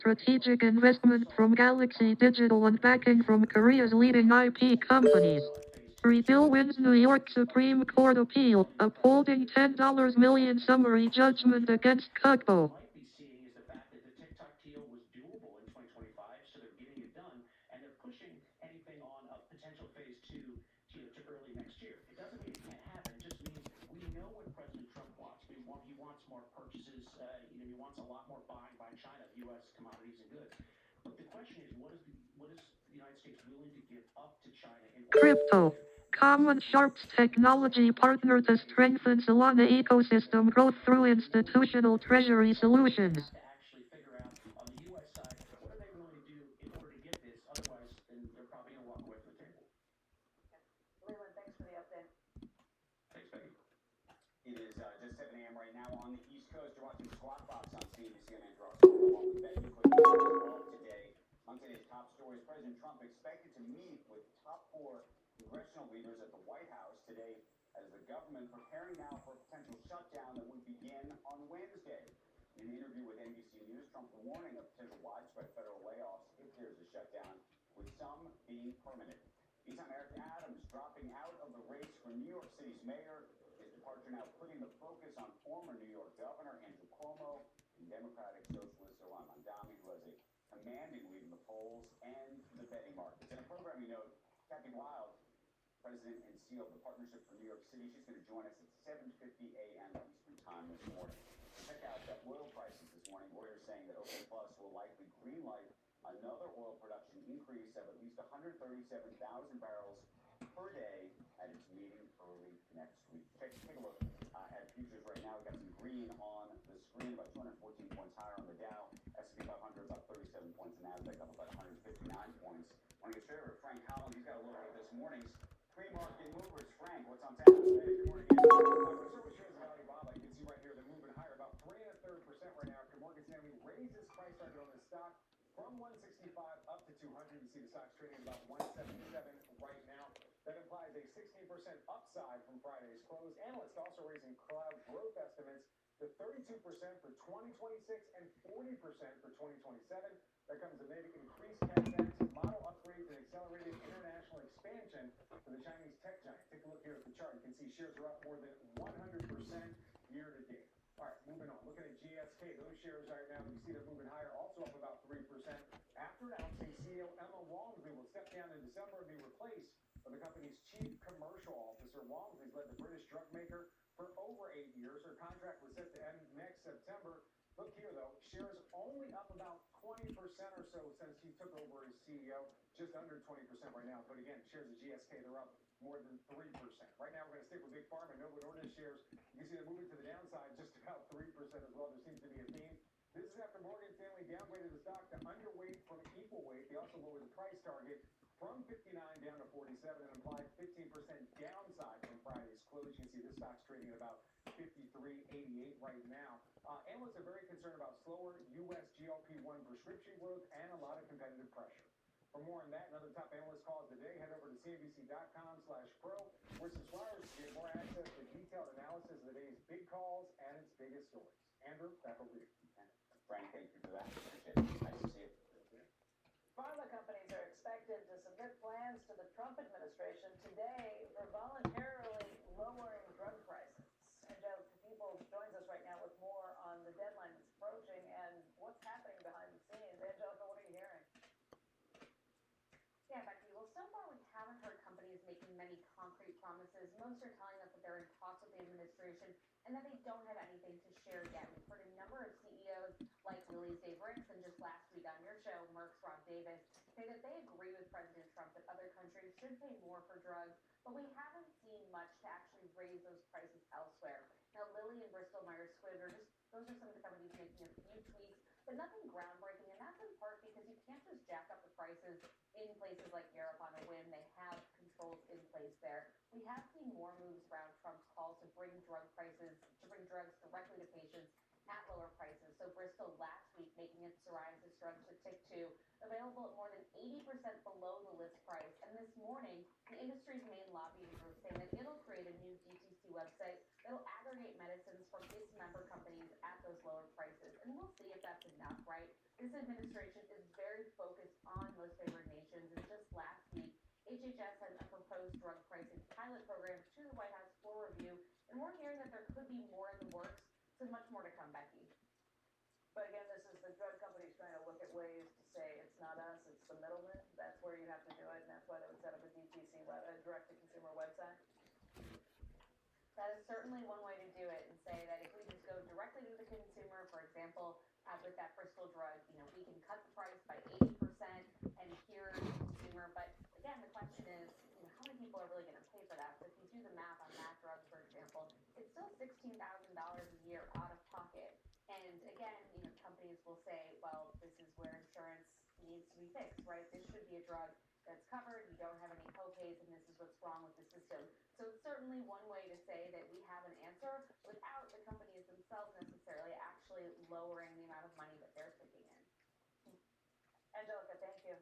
Strategic investment from Galaxy Digital and backing from Korea's leading IP companies. Rebill wins New York Supreme Court appeal, upholding $10 million summary judgment against Kugbo. Crypto. Common Sharp's technology partner to strengthen Solana ecosystem growth through institutional treasury solutions. Leland, thanks for the update. It is just 7 a.m. right now on the East Coast. You're watching Squawk Box on CNBC. I'm Andrew Ross along with Betty McCoy today. On today's top stories, President Trump expected to meet with top four congressional leaders at the White House today as the government preparing now for a potential shutdown that would begin on Wednesday. In an interview with NBC News, Trump warning of potential widespread federal layoffs if there's a shutdown, with some being permanent. Meantime, Eric Adams dropping out of the race for New York City's mayor. His departure now putting the focus on former New York Governor Andrew Cuomo and Democratic Socialist Zohran Mamdani, who has a commanding lead in the polls and the betting markets. And a programming note, Kathy Wild, President and CEO of the Partnership for New York City, she's going to join us at 7:50 a.m. Eastern Time this morning. Check out the oil prices this morning. Reuters saying that OPEC Plus will likely greenlight another oil production increase of at least 137,000 barrels per day at its meeting early next week. Take a look at futures right now. We've got some green on the screen, about 214 points higher on the Dow. S&P 500 about 37 points, and Nasdaq up about 159 points. I want to get straight over to Frank Collins. He's got a look at this morning's pre-market movers. Frank, what's on tap? Hey, good morning. We're starting with shares of Alibaba. You can see right here they're moving higher, about 3.33% right now after Morgan Stanley raised its price target on this stock from 165 up to 200. You see the stock's trading at about 177 right now. That implies a 16% upside from Friday's close. Analysts also raising cloud growth estimates to 32% for 2026 and 40% for 2027. That comes amid increased capex, model upgrades, and accelerated international expansion for the Chinese tech giant. Take a look here at the chart. You can see shares are up more than 100% year to date. All right, moving on. Looking at GSK, those shares right now, you see they're moving higher, also up about 3%. After announcing CEO Emma Walmsley will step down in December and be replaced by the company's chief commercial officer. Walmsley's led the British drug maker for over 8 years. Her contract was set to end next September. Look here, though, shares only up about 20% or so since he took over as CEO, just under 20% right now. But again, shares of GSK, they're up more than 3%. Right now, we're going to stick with Big Pharma. Novo Nordisk shares, you can see they're moving to the downside just about 3% as well. There seems to be a theme. This is after Morgan Stanley downgraded the stock to underweight from equal weight. They also lowered the price target from 59 down to 47 and implied 15% downside from Friday's close. You can see this stock's trading at about 53.88 right now. Analysts are very concerned about slower U.S. GLP-1 prescription growth and a lot of competitive pressure. For more on that and other top analyst calls today, head over to cnbc.com/pro, where subscribers get more access to detailed analysis of the day's big calls and its biggest stories. Andrew, back over to you. Frank, thank you for that. Appreciate it. Nice to see you. Pharma companies are expected to submit plans to the Trump administration today for voluntarily lowering drug prices. And Joe People joins us right now with more on the deadline that's approaching and what's happening behind the scenes. Angelica, what are you hearing? Yeah, Becky. Well, so far we haven't heard companies making many concrete promises. Most are telling us that they're in talks with the administration and that they don't have anything to share yet. We've heard a number of CEOs like Lilly's Dave Ricks and just last week on your show, Merck's Rob Davis, say that they agree with President Trump that other countries should pay more for drugs, but we haven't seen much to actually raise those prices elsewhere. Now, Lilly and Bristol Myers Squibb are those are some of the companies making a few tweaks, but nothing groundbreaking, and that's in part because you can't just jack up the prices in places like Europe on a whim. They have controls in place there. We have seen more moves around Trump's call to bring drugs directly to patients at lower prices. So Bristol last week making its psoriasis drug Sotyktu available at more than 80% below the list price. And this morning, the industry's main lobbying group saying that it'll create a new DTC website that'll aggregate medicines from its member companies at those lower prices. And we'll see if that's enough, right? this administration is very focused on most favored nations, and just last week, HHS sent a proposed drug pricing pilot program to the White House for review, and we're hearing that there could be more in the works, so much more to come, Becky. But again, this is the drug companies trying to look at ways to say it's not us, it's the middleman. That's where you have to do it, and that's why they would set up a DTC, a direct-to-consumer website. That is certainly one way to do it, and say that if we just go directly to the consumer, for example, with that Bristol drug, we can cut the price by 80% and here's the consumer. But again, the question is, how many people are really going to pay for that? So if you do the math on that drug, for example, it's still $16,000 a year out of pocket. And again, companies will say, well, this is where insurance needs to be fixed, right? This should be a drug that's covered, you don't have any co-pays, and this is what's wrong with the system. So it's certainly one way to say that we have an answer without the companies themselves necessarily actually lowering the amount of money that they're taking in. Angelica, thank you.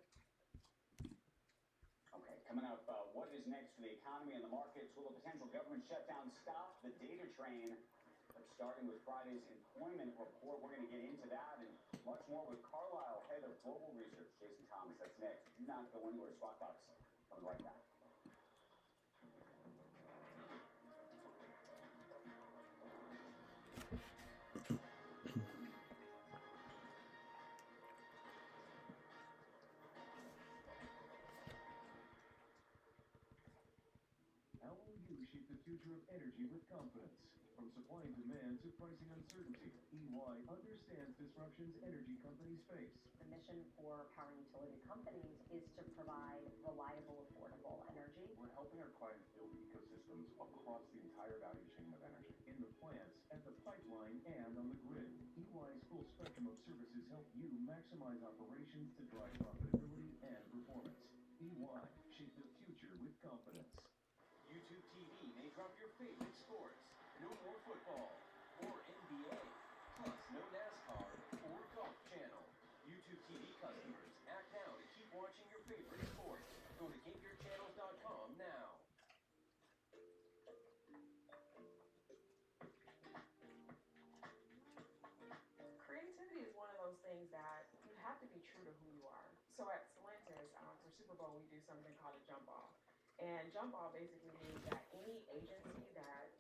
Okay, coming up, what is next for the economy and the markets? Will a potential government shutdown stop the data train? But starting with Friday's employment report, we're going to get into that and much more with Carlisle, head of global research, Jason Thomas. That's next. Do not go anywhere. Squawk Box. Coming right back. How will you shape the future of energy with confidence? From supply and demand to pricing uncertainty, EY understands disruptions energy companies face. The mission for power and utility companies is to provide reliable, affordable energy. We're helping our clients build ecosystems across the entire value chain of energy. In the plants, at the pipeline, and on the grid. EY's full spectrum of services help you maximize operations to drive profitability and performance. EY, shape the future with confidence. YouTube TV may drop your favorite sports. No more football or NBA. Plus, no NASCAR or Golf Channel. YouTube TV customers, act now to keep watching your favorite sports. Go to GetYourChannels.com now. Creativity is one of those things that you have to be true to who you are. So at Stellantis, for Super Bowl, we do something called a jump ball. And jump ball basically means that any agency that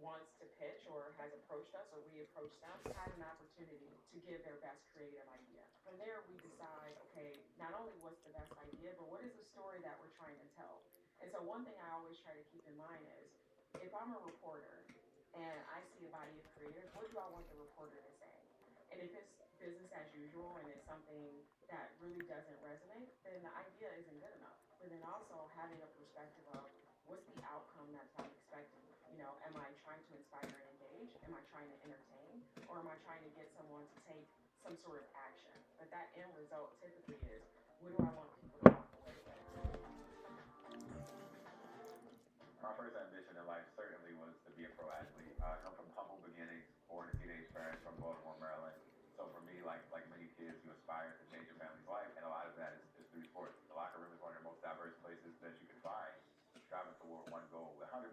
wants to pitch or has approached us or we approach them has an opportunity to give their best creative idea. From there, we decide, okay, not only what's the best idea, but what is the story that we're trying to tell? And so one thing I always try to keep in mind is, if I'm a reporter and I see a body of creators, what do I want the reporter to say? And if it's business as usual and it's something that really doesn't resonate, then the idea isn't good enough. But then also having a perspective of what's the outcome that I'm expecting. Am I trying to inspire and engage? Am I trying to entertain? Or am I trying to get someone to take some sort of action? But that end result typically is, what do I want people to walk away with? My first ambition in life certainly was to be a pro athlete. I come from humble beginnings, born to teenage parents from Baltimore, Maryland. So for me, like many kids, you aspire to change your family's life, and a lot of that is through sports. The locker room is one of the most diverse places that you can find. Striving toward one goal. 100%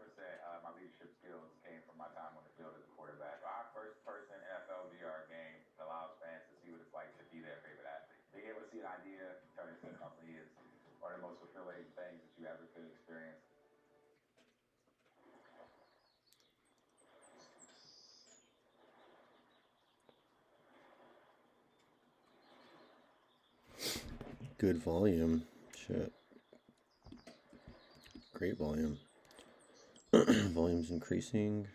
my leadership skills came from my time on the field as a quarterback. Our first-person NFL VR game allows fans to see what it's like to be their favorite athlete. Being able to see an idea turn into a company is one of the most fulfilling things that you ever could experience. Good volume. Shit. Great volume. Volume's increasing.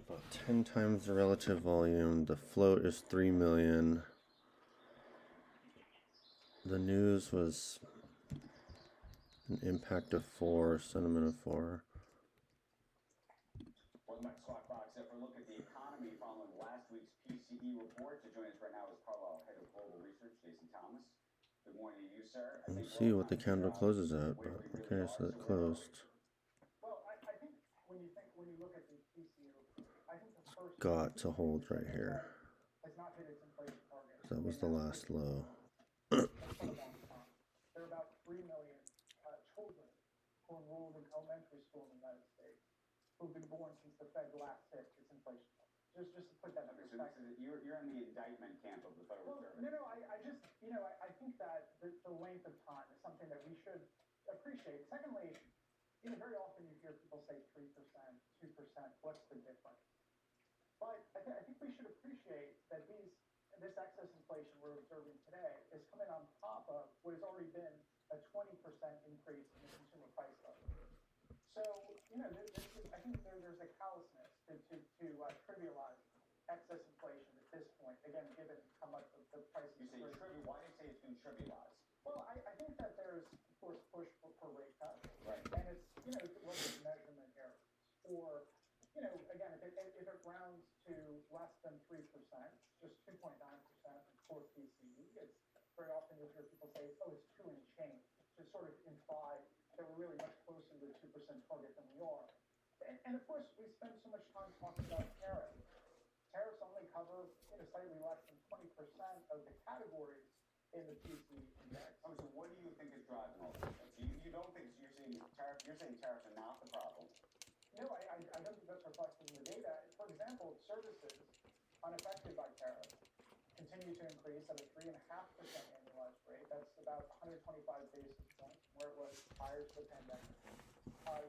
About 10 times the relative volume. The float is 3 million. The news was an impact of 4, sentiment of 4. Welcome back to Squawk Box. For a look at the economy following last week's PCE report. To join us right now is Carlisle, head of global research, Jason Thomas. Good morning to you, sir. We'll see what the candle closes at, but okay, so it closed. Well, I think when you look at the PCE report, I think the first got to hold right here. has not hit its inflation target. That was the last low. There are about 3 million children who are enrolled in elementary school in the United States who've been born since the Fed last hit its inflation target. Just to put that in Okay, so perspective. you're in the indictment camp of the Federal Well, Reserve. no, I just, I think that the length of time is something that we should appreciate. Secondly, very often you hear people say 3%, 2%, what's the difference? But I think we should appreciate that this excess inflation we're observing today is coming on top of what has already been a 20% increase in the consumer price level. So, I think there's a callousness to trivialize excess inflation at this point, again, given how much of the prices. You say why do you say it's been trivialized? Well, I think that there's, of course, push for rate cuts. Right. And it's, what is measurement errors. Or, again, if it rounds to less than 3%, just 2.9% for PCE, it's very often you'll hear people say, oh, it's 2 and change, to sort of imply that we're really much closer to the 2% target than we are. And of course, we spend so much time talking about tariffs. Tariffs only cover, slightly less than 20% of the categories in the PCE index. Oh, so what do you think is driving all this? So you don't think you're saying tariffs are not the problem? No, I don't think that's reflected in the data. For example, services unaffected by tariffs continue to increase at a 3.5% annualized rate. That's about 125 basis points from where it was prior to the pandemic.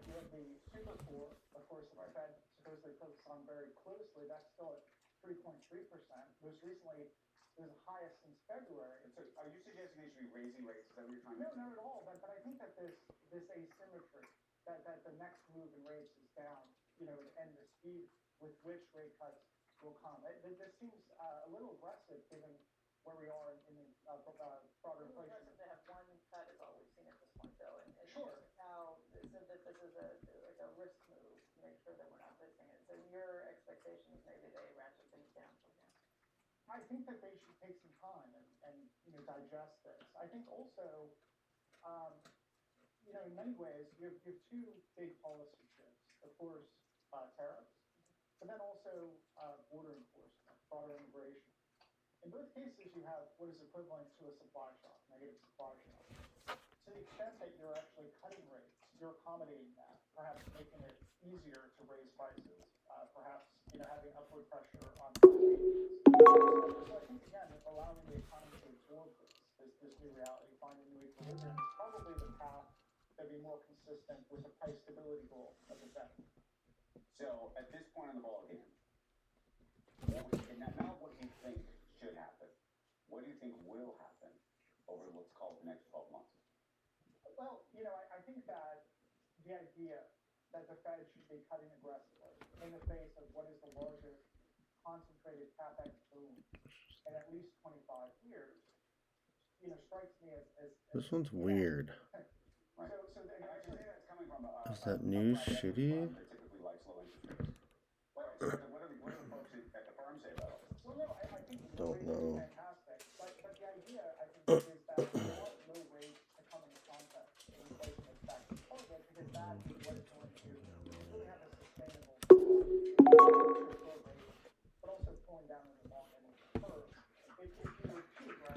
You have the super core, of course, the Fed supposedly focuses on very closely. That's still at 3.3%. Most recently, it was the highest since February. So are you suggesting they should be raising rates? Is that what you're trying No, to do? not at all. But I think that this asymmetry, that the next move in rates is down, and the speed with which rate cuts will come. This seems a little aggressive given where we are in the broader inflation. Impressive to have one cut is all we've seen at this point, though, and Sure. now so that this is like a risk move to make sure that we're not missing it. So your expectation is maybe they ratchet things down from here. I think that they should take some time and digest this. I think also, in many ways, you have two big policy shifts. Of course, tariffs, but then also border enforcement, broader immigration. In both cases, you have what is equivalent to a supply shock, negative supply shock. To the extent that you're actually cutting rates, you're accommodating that, perhaps making it easier to raise prices, perhaps having upward pressure on wages. So I think again, allowing the economy to absorb this new reality, find a new equilibrium, is probably the path that would be more consistent with the price stability goal of the Fed. So at this point in the ballgame, not what you think should happen, what do you think will happen over what's called the next 12 months? Well, I think that the idea that the Fed should be cutting aggressively in the face of what is the largest concentrated CapEx boom in at least 25 years, strikes me as This one's weird. Right. So And I should say that's coming from Is that news shitty? that typically likes low interest rates. Right. So what do the folks at the firm say about it? Well, no, I think Don't know.